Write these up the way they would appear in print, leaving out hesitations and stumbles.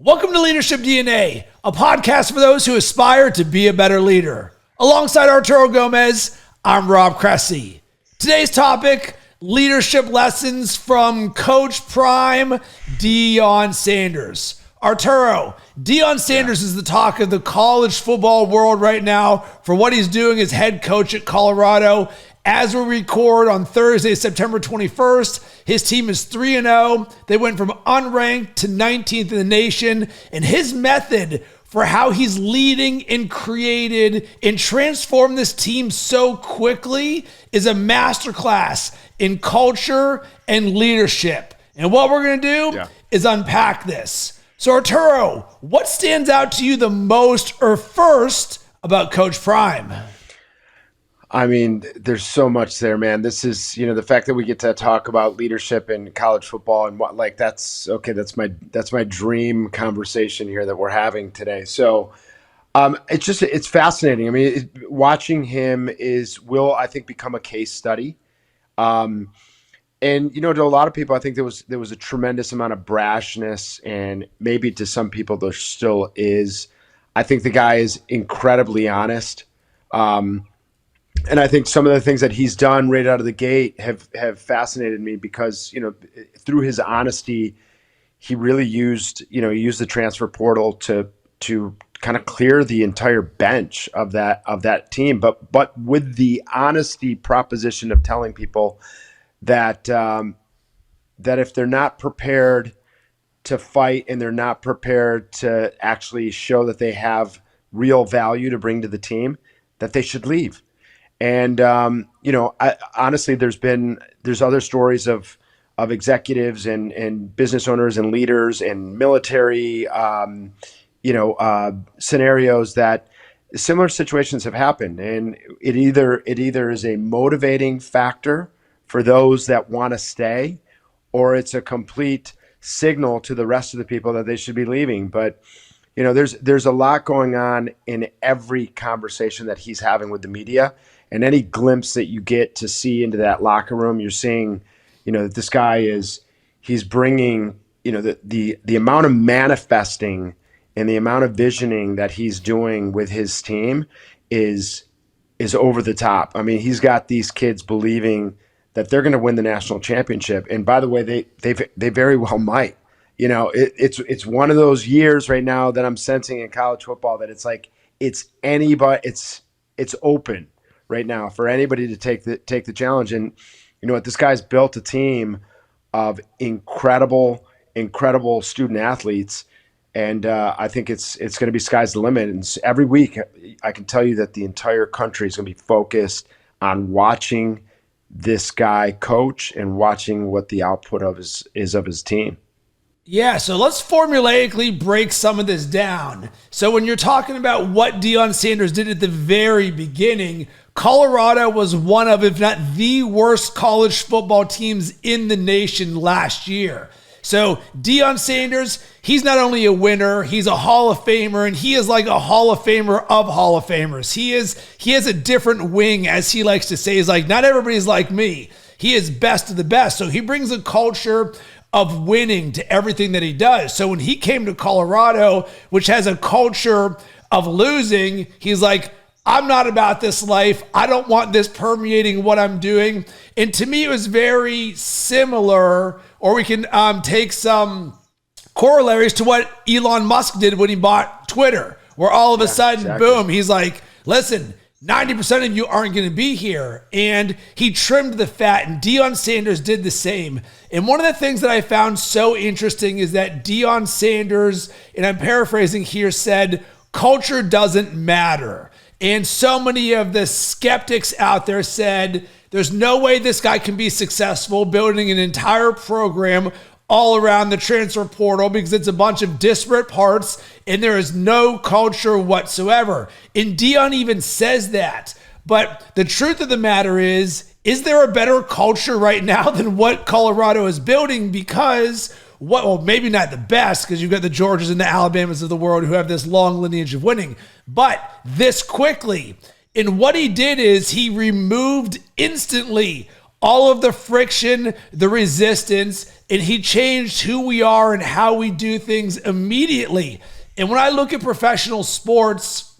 Welcome to Leadership DNA, a podcast for those who aspire to be a better leader. Alongside Arturo Gomez, I'm Rob Cressy. Today's topic, leadership lessons from Coach Prime, Deion Sanders. Arturo, Deion Sanders is the talk of the college football world right now for what he's doing as head coach at Colorado. As we record on Thursday, September 21st, his team is 3-0. They went from unranked to 19th in the nation. And his method for how he's leading and created and transformed this team so quickly is a masterclass in culture and leadership. And what we're going to do is unpack this. So Arturo, what stands out to you the most or first about Coach Prime? I mean, there's so much there, man. This is, the fact that we get to talk about leadership in college football and what, that's my dream conversation here that we're having today. So it's fascinating. I mean, watching him will I think become a case study. And to a lot of people, I think there was a tremendous amount of brashness, and maybe to some people there still is. I think the guy is incredibly honest. And I think some of the things that he's done right out of the gate have fascinated me because, through his honesty, he really used the transfer portal to kind of clear the entire bench of that team. But with the honesty proposition of telling people that if they're not prepared to fight and they're not prepared to actually show that they have real value to bring to the team, that they should leave. And, honestly, there's other stories of executives and business owners and leaders and military, scenarios that similar situations have happened. And it either is a motivating factor for those that want to stay, or it's a complete signal to the rest of the people that they should be leaving. But, there's a lot going on in every conversation that he's having with the media. And any glimpse that you get to see into that locker room, you're seeing, that this guy he's bringing, the amount of manifesting and the amount of visioning that he's doing with his team is over the top. I mean, he's got these kids believing that they're going to win the national championship. And by the way, they very well might. It's one of those years right now that I'm sensing in college football that it's like it's open right now for anybody to take the challenge. And you know what, this guy's built a team of incredible student athletes, and I think it's going to be sky's the limit. And every week I can tell you that the entire country is going to be focused on watching this guy coach and watching what the output of his team. Yeah, so let's formulaically break some of this down. So when you're talking about what Deion Sanders did at the very beginning, Colorado was one of, if not the worst college football teams in the nation last year. So Deion Sanders, he's not only a winner, he's a Hall of Famer, and he is like a Hall of Famer of Hall of Famers. He has a different wing, as he likes to say. He's like, not everybody's like me. He is best of the best. So he brings a culture of winning to everything that he does. So when he came to Colorado, which has a culture of losing, he's like, I'm not about this life. I don't want this permeating what I'm doing. And to me, it was very similar, or we can take some corollaries to what Elon Musk did when he bought Twitter, where all of a sudden, boom, he's like, listen, 90% of you aren't going to be here. And he trimmed the fat, and Deion Sanders did the same. And one of the things that I found so interesting is that Deion Sanders, and I'm paraphrasing here, said, culture doesn't matter. And so many of the skeptics out there said, there's no way this guy can be successful building an entire program all around the transfer portal because it's a bunch of disparate parts and there is no culture whatsoever. And Dion even says that. But the truth of the matter is there a better culture right now than what Colorado is building? Because, well, maybe not the best, because you've got the Georgias and the Alabamas of the world who have this long lineage of winning, but this quickly. And what he did is he removed instantly all of the friction, the resistance, and he changed who we are and how we do things immediately. And when I look at professional sports,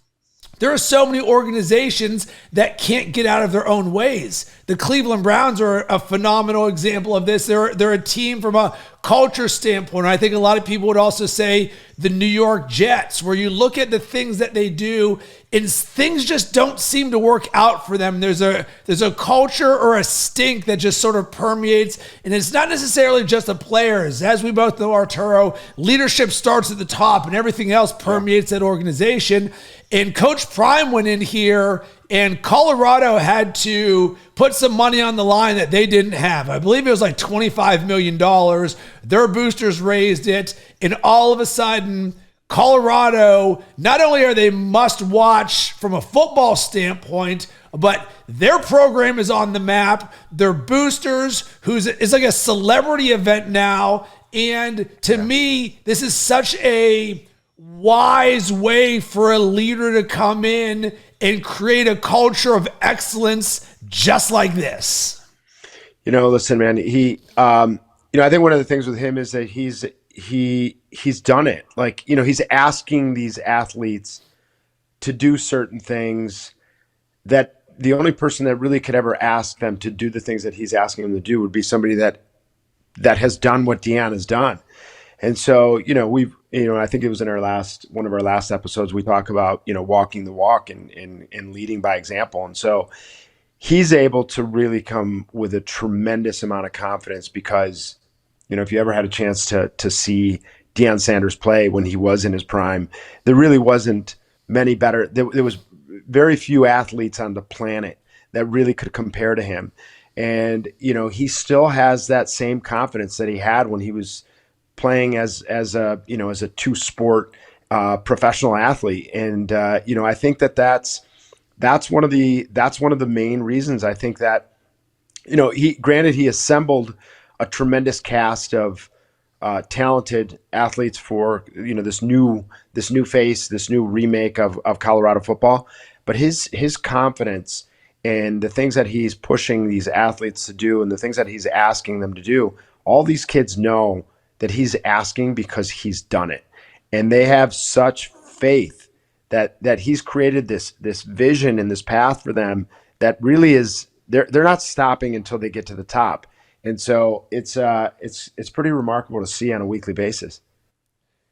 there are so many organizations that can't get out of their own ways. The Cleveland Browns are a phenomenal example of this. They're a team from a culture standpoint. I think a lot of people would also say the New York Jets, where you look at the things that they do and things just don't seem to work out for them. There's a culture or a stink that just sort of permeates, and it's not necessarily just the players. As we both know, Arturo, leadership starts at the top and everything else permeates that organization. And Coach Prime went in here, and Colorado had to put some money on the line that they didn't have. I believe it was like $25 million. Their boosters raised it, and all of a sudden, Colorado, not only are they must watch from a football standpoint, but their program is on the map. Their boosters, is like a celebrity event now. And to me, this is such a wise way for a leader to come in and create a culture of excellence just like this. Listen, man, I think one of the things with him is that he's done it. Like, he's asking these athletes to do certain things that the only person that really could ever ask them to do the things that he's asking them to do would be somebody that has done what Deanne has done. And so, I think it was in one of our last episodes, we talk about, walking the walk and leading by example. And so he's able to really come with a tremendous amount of confidence because, if you ever had a chance to see Deion Sanders play when he was in his prime, there really wasn't many better. There was very few athletes on the planet that really could compare to him. And, he still has that same confidence that he had when he was playing as a two-sport professional athlete. And, I think that's one of the main reasons. I think that, he assembled a tremendous cast of talented athletes for, this new face, this new remake of Colorado football. But his confidence and the things that he's pushing these athletes to do and the things that he's asking them to do, all these kids know that he's asking because he's done it. And they have such faith that he's created this vision and this path for them that really is, they're not stopping until they get to the top. And so it's pretty remarkable to see on a weekly basis.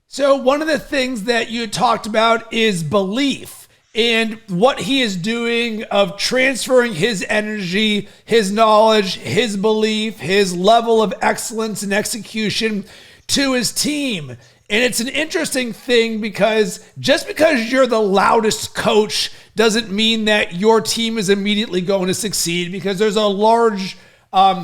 So one of the things that you talked about is belief. And what he is doing of transferring his energy, his knowledge, his belief, his level of excellence and execution to his team. And it's an interesting thing because just because you're the loudest coach doesn't mean that your team is immediately going to succeed, because there's a large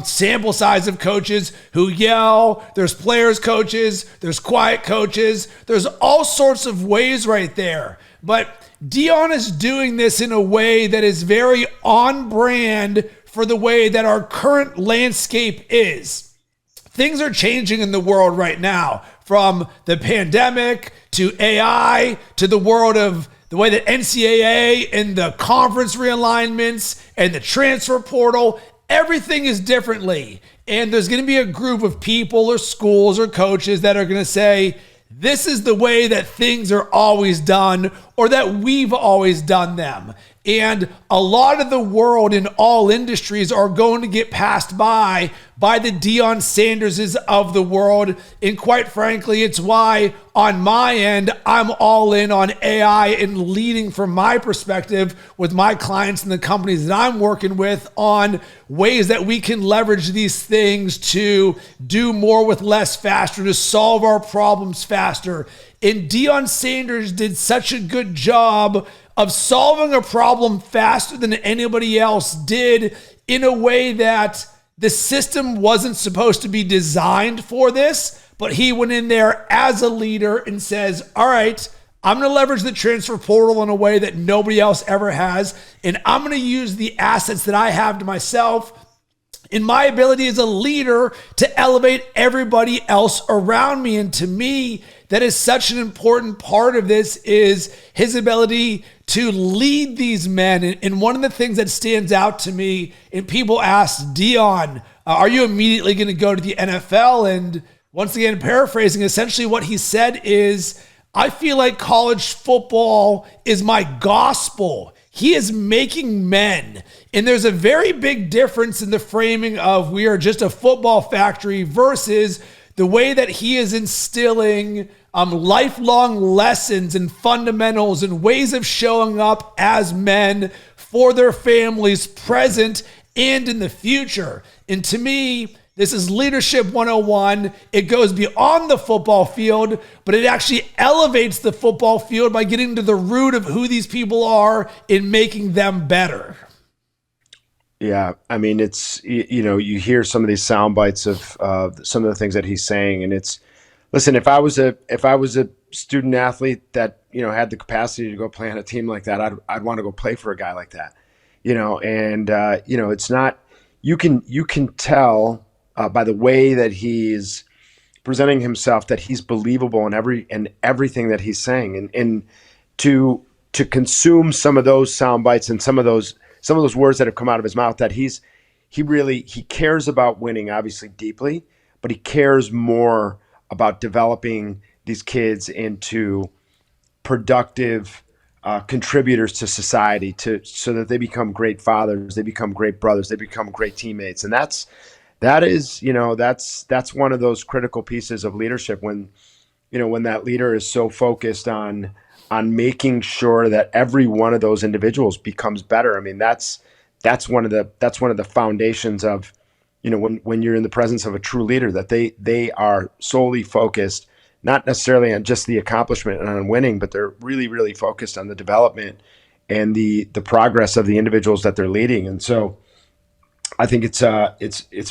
sample size of coaches who yell. There's players coaches, there's quiet coaches, there's all sorts of ways right there. But Dion is doing this in a way that is very on brand for the way that our current landscape is. Things are changing in the world right now, from the pandemic to AI to the world of the way that NCAA and the conference realignments and the transfer portal, everything is differently. And there's going to be a group of people or schools or coaches that are going to say, this is the way that things are always done, or that we've always done them. And a lot of the world in all industries are going to get passed by the Deion Sanderses of the world. And quite frankly, it's why on my end, I'm all in on AI and leading from my perspective with my clients and the companies that I'm working with on ways that we can leverage these things to do more with less faster, to solve our problems faster. And Deion Sanders did such a good job of solving a problem faster than anybody else did, in a way that the system wasn't supposed to be designed for this, but he went in there as a leader and says, all right, I'm going to leverage the transfer portal in a way that nobody else ever has, and I'm going to use the assets that I have to myself in my ability as a leader to elevate everybody else around me. And to me, that is such an important part of this is his ability to lead these men. And one of the things that stands out to me, and people ask Dion, are you immediately going to go to the NFL? And once again, paraphrasing, essentially what he said is, I feel like college football is my gospel. He is making men. And there's a very big difference in the framing of we are just a football factory versus the way that he is instilling lifelong lessons and fundamentals and ways of showing up as men for their families present and in the future. And to me, this is Leadership 101. It goes beyond the football field, but it actually elevates the football field by getting to the root of who these people are and making them better. Yeah, I mean, it's, you hear some of these sound bites of some of the things that he's saying, and it's, listen, if I was a student athlete that, had the capacity to go play on a team like that, I'd want to go play for a guy like that, and it's not, you can tell by the way that he's presenting himself that he's believable in everything that he's saying, and to consume some of those sound bites and some of those words that have come out of his mouth, that he cares about winning, obviously deeply, but he cares more about developing these kids into productive contributors to society, so that they become great fathers, they become great brothers, they become great teammates. And that's one of those critical pieces of leadership when that leader is so focused on making sure that every one of those individuals becomes better. I mean, that's one of the foundations of, when you're in the presence of a true leader, that they are solely focused, not necessarily on just the accomplishment and on winning, but they're really, really focused on the development and the progress of the individuals that they're leading. And so I think it's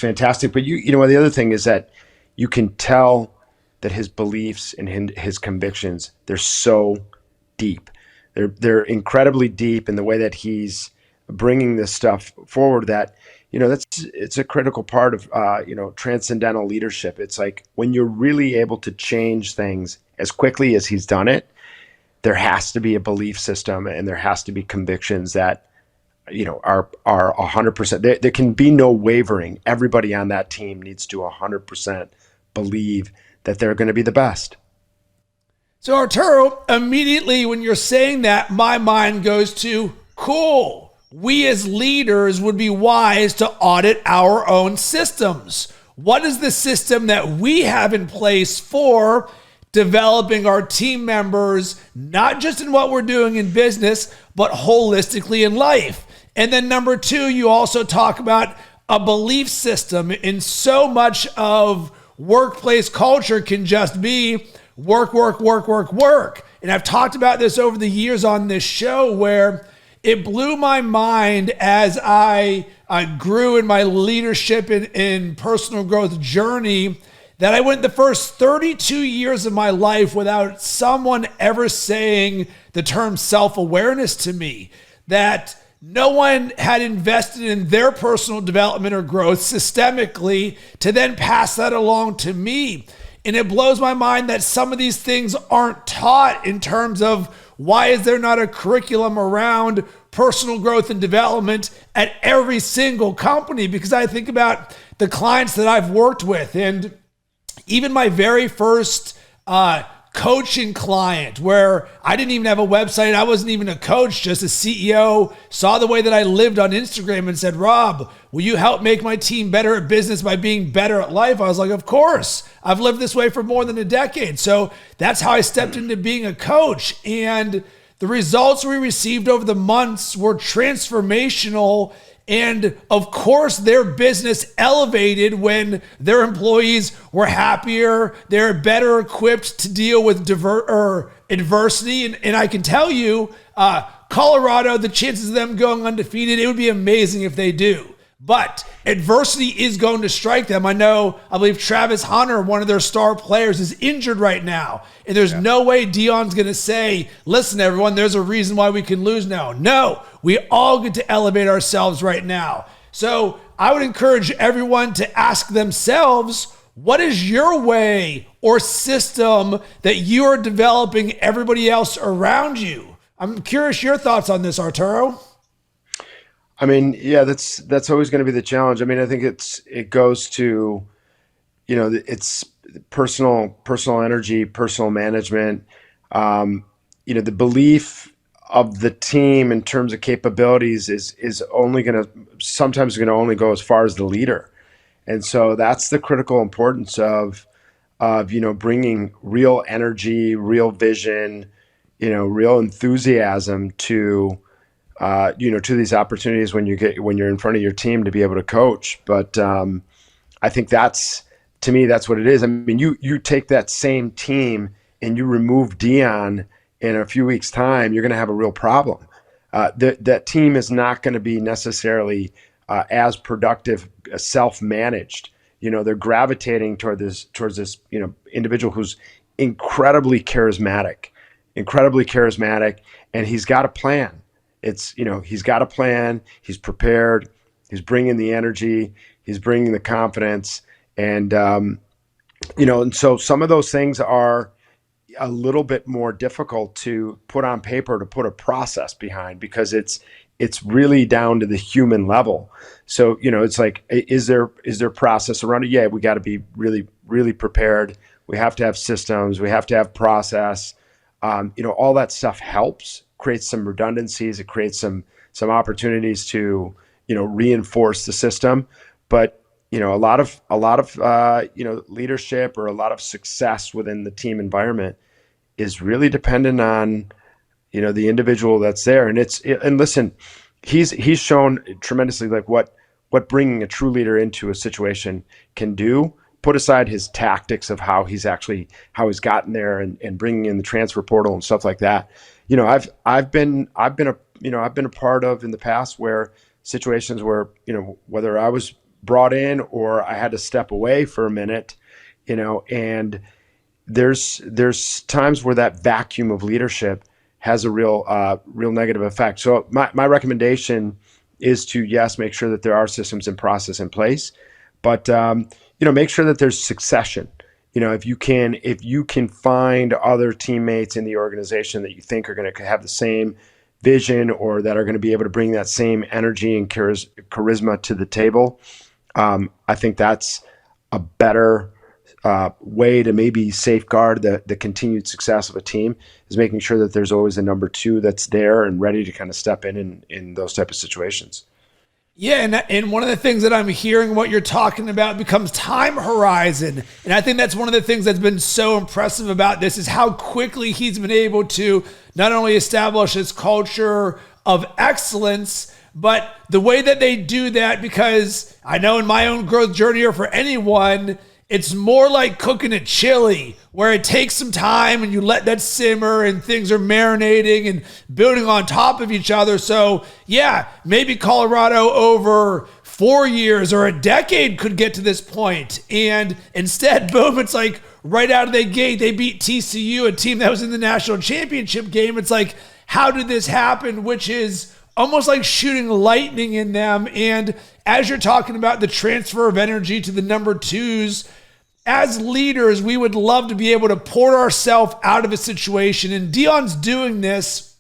fantastic. But the other thing is that you can tell that his beliefs and his convictions, they're so deep. They're incredibly deep in the way that he's bringing this stuff forward, that it's a critical part of transcendental leadership. It's like when you're really able to change things as quickly as he's done it, there has to be a belief system and there has to be convictions that are 100%. There can be no wavering. Everybody on that team needs to 100% believe that they're going to be the best. So Arturo, immediately when you're saying that, my mind goes to, cool. We as leaders would be wise to audit our own systems. What is the system that we have in place for developing our team members, not just in what we're doing in business, but holistically in life? And then number two, you also talk about a belief system. And so much of workplace culture can just be work. And I've talked about this over the years on this show, where it blew my mind as I grew in my leadership and personal growth journey, that I went the first 32 years of my life without someone ever saying the term self-awareness to me, that no one had invested in their personal development or growth systemically to then pass that along to me. And it blows my mind that some of these things aren't taught in terms of why is there not a curriculum around personal growth and development at every single company? Because I think about the clients that I've worked with, and even my very first coaching client, where I didn't even have a website. I wasn't even a coach, just a CEO, saw the way that I lived on Instagram and said, Rob, will you help make my team better at business by being better at life? I was like, of course. I've lived this way for more than a decade. So that's how I stepped into being a coach. And the results we received over the months were transformational. And of course, their business elevated when their employees were happier. They're better equipped to deal with adversity. And I can tell you, Colorado, the chances of them going undefeated, it would be amazing if they do. But adversity is going to strike them. I believe Travis Hunter, one of their star players, is injured right now. And there's no way Dion's going to say, listen, everyone, there's a reason why we can lose now. No, we all get to elevate ourselves right now. So I would encourage everyone to ask themselves, what is your way or system that you are developing everybody else around you? I'm curious your thoughts on this, Arturo. I mean, yeah, that's always going to be the challenge. I mean, I think it goes to, it's personal energy, personal management. The belief of the team in terms of capabilities is only sometimes going to only go as far as the leader. And so that's the critical importance of bringing real energy, real vision, real enthusiasm to these opportunities when you're in front of your team to be able to coach. But I think to me, that's what it is. I mean, you take that same team and you remove Dion in a few weeks' time, you're going to have a real problem. That team is not going to be necessarily as productive, self-managed. They're gravitating towards this individual who's incredibly charismatic, and he's got a plan. He's got a plan. He's prepared. He's bringing the energy. He's bringing the confidence, and so some of those things are a little bit more difficult to put on paper, to put a process behind, because it's really down to the human level. So, it's like, is there process around it? Yeah, we got to be really, really prepared. We have to have systems. We have to have process. All that stuff helps, creates some redundancies. It creates some opportunities to, reinforce the system. But, a lot of leadership or a lot of success within the team environment is really dependent on, the individual that's there. And listen, he's shown tremendously like what bringing a true leader into a situation can do. Put aside his tactics of how he's gotten there and bringing in the transfer portal and stuff like that. I've been a part of in the past where situations where, whether I was brought in or I had to step away for a minute, and there's times where that vacuum of leadership has a real negative effect. So my recommendation is to, yes, make sure that there are systems and process in place, but make sure that there's succession. If you can find other teammates in the organization that you think are going to have the same vision or that are going to be able to bring that same energy and charisma to the table, I think that's a better way to maybe safeguard the continued success of a team, is making sure that there's always a number two that's there and ready to kind of step in those type of situations. Yeah, and one of the things that I'm hearing what you're talking about becomes time horizon. And I think that's one of the things that's been so impressive about this is how quickly he's been able to not only establish his culture of excellence, but the way that they do that, because I know in my own growth journey or for anyone, it's more like cooking a chili where it takes some time and you let that simmer and things are marinating and building on top of each other. So yeah, maybe Colorado over 4 years or a decade could get to this point. And instead, boom, it's like right out of the gate, they beat TCU, a team that was in the national championship game. It's like, how did this happen? Which is almost like shooting lightning in them. And as you're talking about the transfer of energy to the number twos, as leaders, we would love to be able to pour ourselves out of a situation. And Dion's doing this,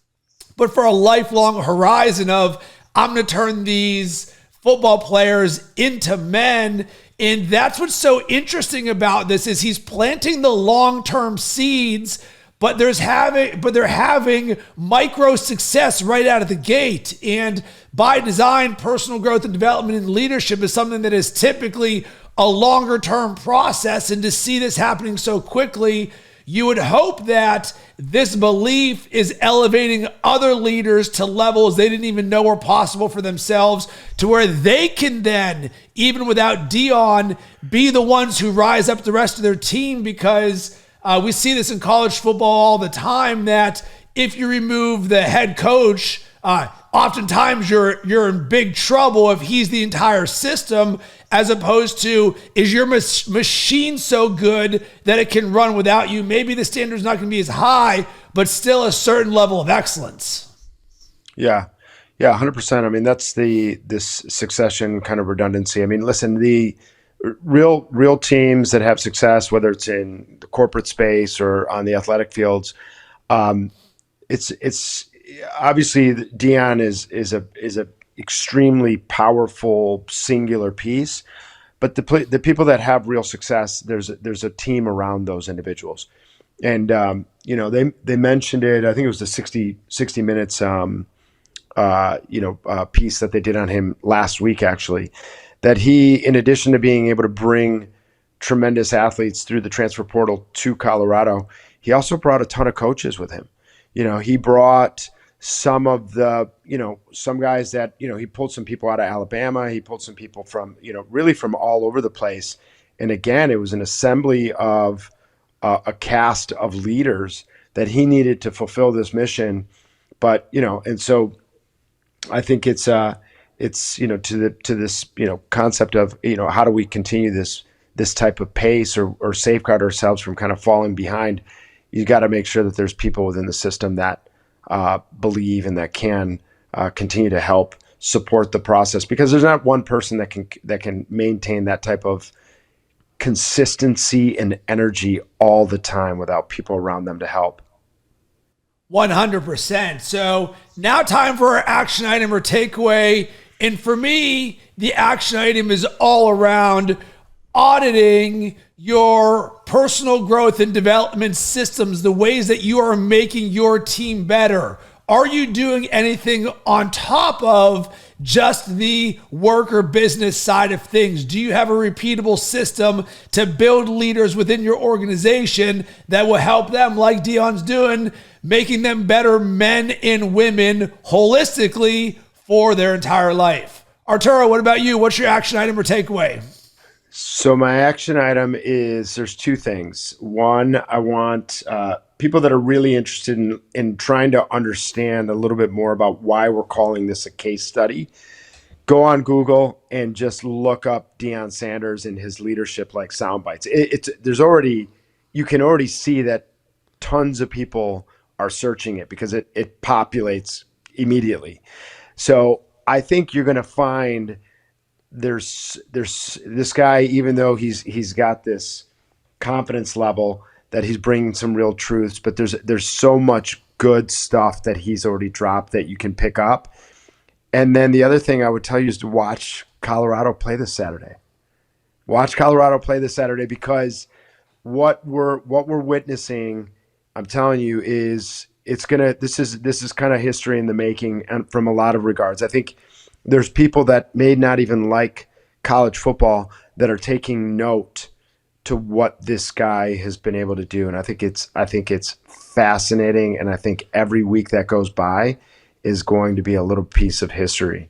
but for a lifelong horizon of, I'm going to turn these football players into men. And that's what's so interesting about this is he's planting the long-term seeds, but they're having micro success right out of the gate. And by design, personal growth and development and leadership is something that is typically a longer term process. And to see this happening so quickly, you would hope that this belief is elevating other leaders to levels they didn't even know were possible for themselves, to where they can then, even without Dion, be the ones who rise up the rest of their team. Because we see this in college football all the time, that if you remove the head coach, oftentimes you're in big trouble if he's the entire system, as opposed to, is your machine so good that it can run without you? Maybe the standard's not going to be as high, but still a certain level of excellence. Yeah, 100%. I mean, that's this succession kind of redundancy. I mean, listen, real teams that have success, whether it's in the corporate space or on the athletic fields. It's obviously Dion is a extremely powerful singular piece, but the people that have real success, there's a team around those individuals, and they mentioned it. I think it was the 60 Minutes piece that they did on him last week, actually, that he, in addition to being able to bring tremendous athletes through the transfer portal to Colorado, he also brought a ton of coaches with him. He brought some of the, some guys that, he pulled some people out of Alabama. He pulled some people from, really from all over the place. And again, it was an assembly of a cast of leaders that he needed to fulfill this mission. But, and so I think it's to this, concept of, how do we continue this type of pace or safeguard ourselves from kind of falling behind? You got to make sure that there's people within the system that believe and that can continue to help support the process, because there's not one person that can maintain that type of consistency and energy all the time without people around them to help. 100%. So now time for our action item or takeaway. And for me, the action item is all around auditing your personal growth and development systems, the ways that you are making your team better. Are you doing anything on top of just the work or business side of things? Do you have a repeatable system to build leaders within your organization that will help them, like Dion's doing, making them better men and women holistically for their entire life? Arturo, what about you? What's your action item or takeaway? So my action item is, there's two things. One, I want people that are really interested in trying to understand a little bit more about why we're calling this a case study. Go on Google and just look up Deion Sanders and his leadership like sound bites. You can already see that tons of people are searching it because it populates immediately. So I think you're going to find there's this guy, even though he's got this confidence level that he's bringing some real truths, but there's so much good stuff that he's already dropped that you can pick up. And then the other thing I would tell you is to watch Colorado play this Saturday. Watch Colorado play this Saturday, because what we're witnessing, I'm telling you, is this is kind of history in the making, and from a lot of regards. I think there's people that may not even like college football that are taking note to what this guy has been able to do. And I think it's fascinating. And I think every week that goes by is going to be a little piece of history.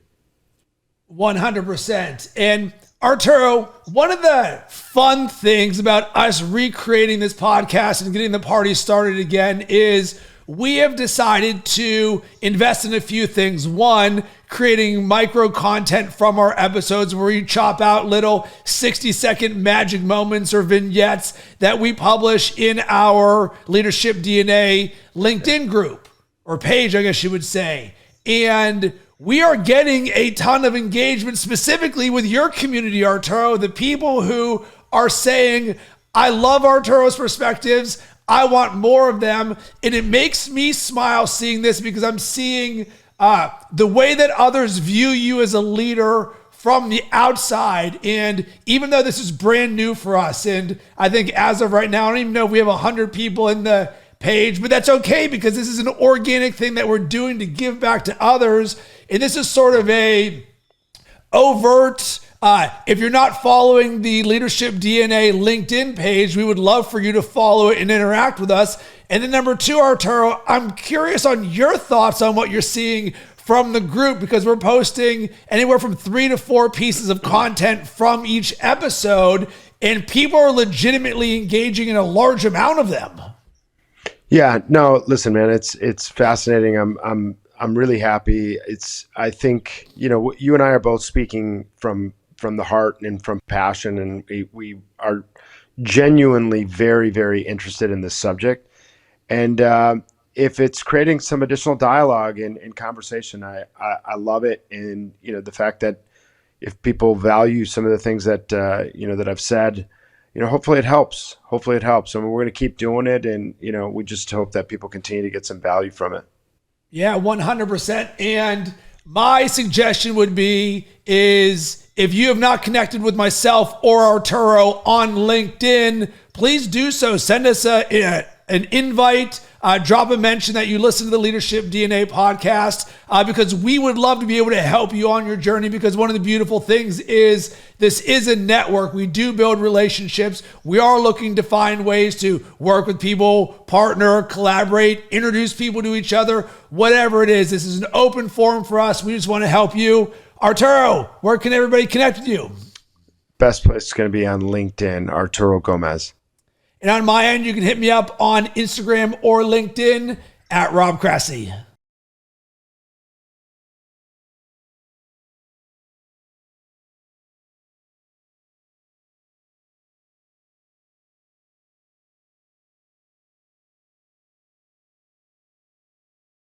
100%. And Arturo, one of the fun things about us recreating this podcast and getting the party started again is we have decided to invest in a few things. One, creating micro content from our episodes where we chop out little 60-second magic moments or vignettes that we publish in our Leadership DNA LinkedIn group, or page, I guess you would say. And we are getting a ton of engagement, specifically with your community, Arturo, the people who are saying, I love Arturo's perspectives. I want more of them. And it makes me smile seeing this, because I'm seeing the way that others view you as a leader from the outside. And even though this is brand new for us, and I think as of right now, I don't even know if we have 100 people in the page, but that's okay, because this is an organic thing that we're doing to give back to others. And this is sort of a overt, if you're not following the Leadership DNA LinkedIn page, we would love for you to follow it and interact with us. And then number two, Arturo, I'm curious on your thoughts on what you're seeing from the group, because we're posting anywhere from 3 to 4 pieces of content from each episode, and people are legitimately engaging in a large amount of them. Yeah, no, listen, man, it's fascinating. I'm really happy. I think, you and I are both speaking from the heart and from passion, and we are genuinely very, very interested in this subject. And if it's creating some additional dialogue and conversation, I love it. And, the fact that, if people value some of the things that that I've said, hopefully it helps. Hopefully it helps. I mean, we're going to keep doing it, and we just hope that people continue to get some value from it. Yeah, 100%. And my suggestion would be is if you have not connected with myself or Arturo on LinkedIn, please do so. Send us an invite. Drop a mention that you listen to the Leadership DNA podcast because we would love to be able to help you on your journey, because one of the beautiful things is this is a network. We do build relationships. We are looking to find ways to work with people, partner, collaborate, introduce people to each other, whatever it is. This is an open forum for us. We just want to help you. Arturo, where can everybody connect with you? Best place is going to be on LinkedIn, Arturo Gomez. And on my end, you can hit me up on Instagram or LinkedIn at Rob Cressy.